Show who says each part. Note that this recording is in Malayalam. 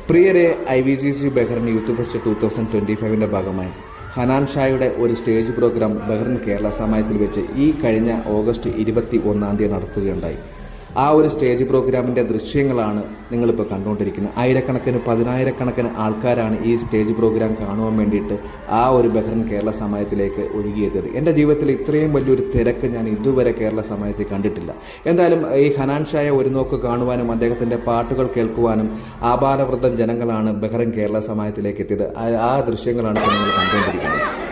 Speaker 1: പ്രിയരെ, IVCC ബഹ്റിൻ യൂത്ത് ഫെസ്റ്റ് 2025 ഭാഗമായി ഹനാൻ ഷായുടെ ഒരു സ്റ്റേജ് പ്രോഗ്രാം ബഹ്റിൻ കേരള സമയത്തിൽ വെച്ച് ഈ കഴിഞ്ഞ ഓഗസ്റ്റ് 21 നടത്തുകയുണ്ടായി. ആ ഒരു സ്റ്റേജ് പ്രോഗ്രാമിൻ്റെ ദൃശ്യങ്ങളാണ് നിങ്ങളിപ്പോൾ കണ്ടുകൊണ്ടിരിക്കുന്നത്. ആയിരക്കണക്കിന് പതിനായിരക്കണക്കിന് ആൾക്കാരാണ് ഈ സ്റ്റേജ് പ്രോഗ്രാം കാണുവാൻ വേണ്ടിയിട്ട് ആ ഒരു ബഹ്റിൻ കേരള സമയത്തിലേക്ക് ഒഴുകിയെത്തിയത്. എൻ്റെ ജീവിതത്തിൽ ഇത്രയും വലിയൊരു തിരക്ക് ഞാൻ ഇതുവരെ കേരള സമയത്തിൽ കണ്ടിട്ടില്ല. എന്തായാലും ഈ ഹനാൻ ഷായെ ഒരു നോക്ക് കാണുവാനും അദ്ദേഹത്തിൻ്റെ പാട്ടുകൾ കേൾക്കുവാനും ആപാലവൃദ്ധം ജനങ്ങളാണ് ബഹ്റിൻ കേരള സമയത്തിലേക്ക് എത്തിയത്. ആ ദൃശ്യങ്ങളാണ് ഇപ്പോൾ നിങ്ങൾ കണ്ടുകൊണ്ടിരിക്കുന്നത്.